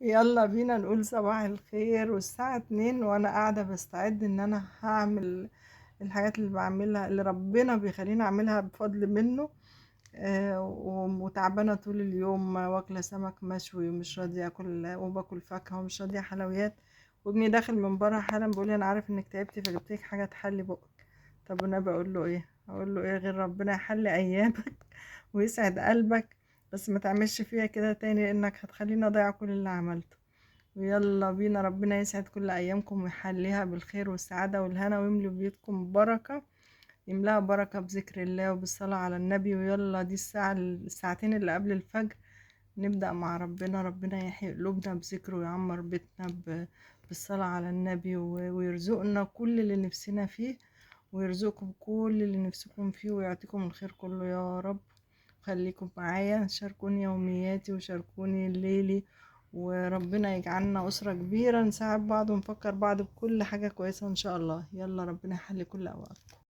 يلا بينا نقول صباح الخير، والساعة 2 وانا قاعدة بستعد ان انا هعمل الحاجات اللي بعملها، اللي ربنا بيخليني اعملها بفضل منه. وتعبانة طول اليوم، واكلة سمك مشوي ومش راضية اكل، وباكل فاكهة ومش راضية حلويات. وابني داخل من بره حالا بيقول لي انا عارف انك تعبتي فجبتلك حاجة تحلي بقك. طب انا بقول له ايه؟ اقول له ايه غير ربنا يحلي ايامك ويسعد قلبك، بس ما تعملش فيها كده تاني لانك هتخليني اضيع كل اللي عملته. ويلا بينا، ربنا يسعد كل ايامكم ويحليها بالخير والسعادة والهنا، ويملي بيوتكم بركة، يملاها بركة بذكر الله وبالصلاة على النبي. ويلا دي الساعتين اللي قبل الفجر نبدأ مع ربنا. ربنا يحيي قلوبنا بذكره ويعمر بيتنا بالصلاة على النبي، ويرزقنا كل اللي نفسنا فيه، ويرزقكم كل اللي نفسكم فيه، ويعطيكم الخير كله يا رب. خليكم معايا، شاركوني يومياتي وشاركوني ليلي، وربنا يجعلنا أسرة كبيرة نساعد بعض ونفكر بعض بكل حاجة كويسة إن شاء الله. يلا ربنا يحلي كل أوقات.